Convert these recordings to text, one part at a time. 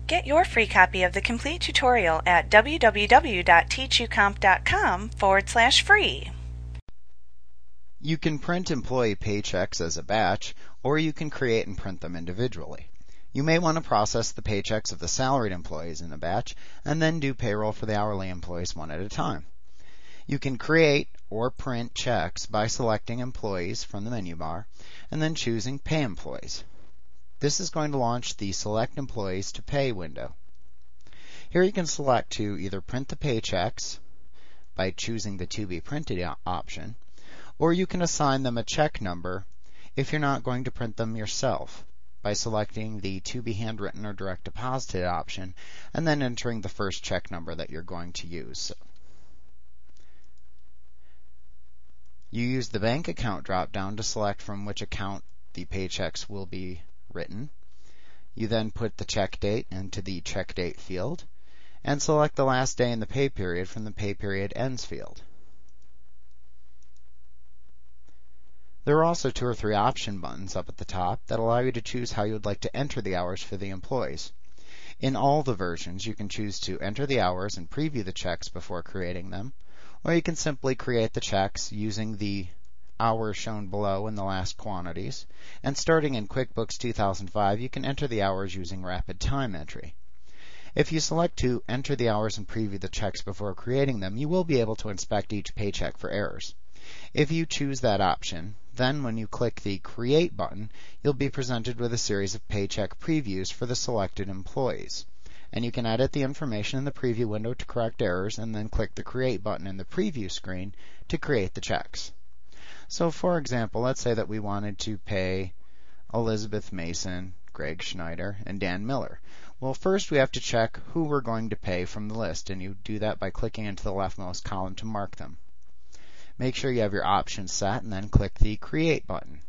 Get your free copy of the complete tutorial at www.teachucomp.com/free. You can print employee paychecks as a batch, or you can create and print them individually. You may want to process the paychecks of the salaried employees in a batch, and then do payroll for the hourly employees one at a time. You can create or print checks by selecting Employees from the menu bar, and then choosing Pay Employees. This is going to launch the Select Employees to Pay window. Here you can select to either print the paychecks by choosing the To Be Printed option, or you can assign them a check number if you're not going to print them yourself by selecting the To Be Handwritten or Direct Deposited option and then entering the first check number that you're going to use. You use the bank account drop-down to select from which account the paychecks will be written. You then put the check date into the check date field and select the last day in the pay period from the pay period ends field. There are also 2 or 3 option buttons up at the top that allow you to choose how you would like to enter the hours for the employees. In all the versions, you can choose to enter the hours and preview the checks before creating them, or you can simply create the checks using the hours shown below in the last quantities, and starting in QuickBooks 2005, you can enter the hours using rapid time entry. If you select to enter the hours and preview the checks before creating them, you will be able to inspect each paycheck for errors. If you choose that option, then when you click the Create button, you'll be presented with a series of paycheck previews for the selected employees. And you can edit the information in the preview window to correct errors, and then click the Create button in the preview screen to create the checks. So for example, let's say that we wanted to pay Elizabeth Mason, Greg Schneider, and Dan Miller. Well, first we have to check who we're going to pay from the list, and you do that by clicking into the leftmost column to mark them. Make sure you have your options set, and then click the Create button.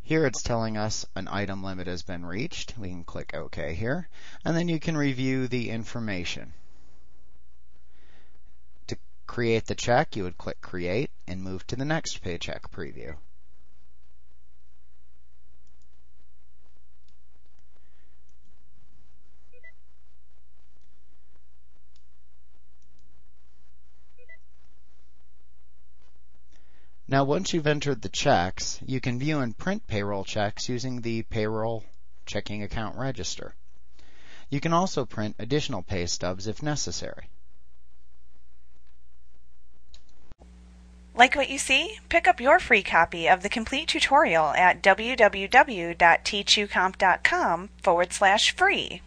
Here it's telling us an item limit has been reached. We can click OK here, and then you can review the information. To create the check, you would click Create and move to the next paycheck preview. Now once you've entered the checks, you can view and print payroll checks using the Payroll checking account register. You can also print additional pay stubs if necessary. Like what you see? Pick up your free copy of the complete tutorial at www.teachucomp.com/free.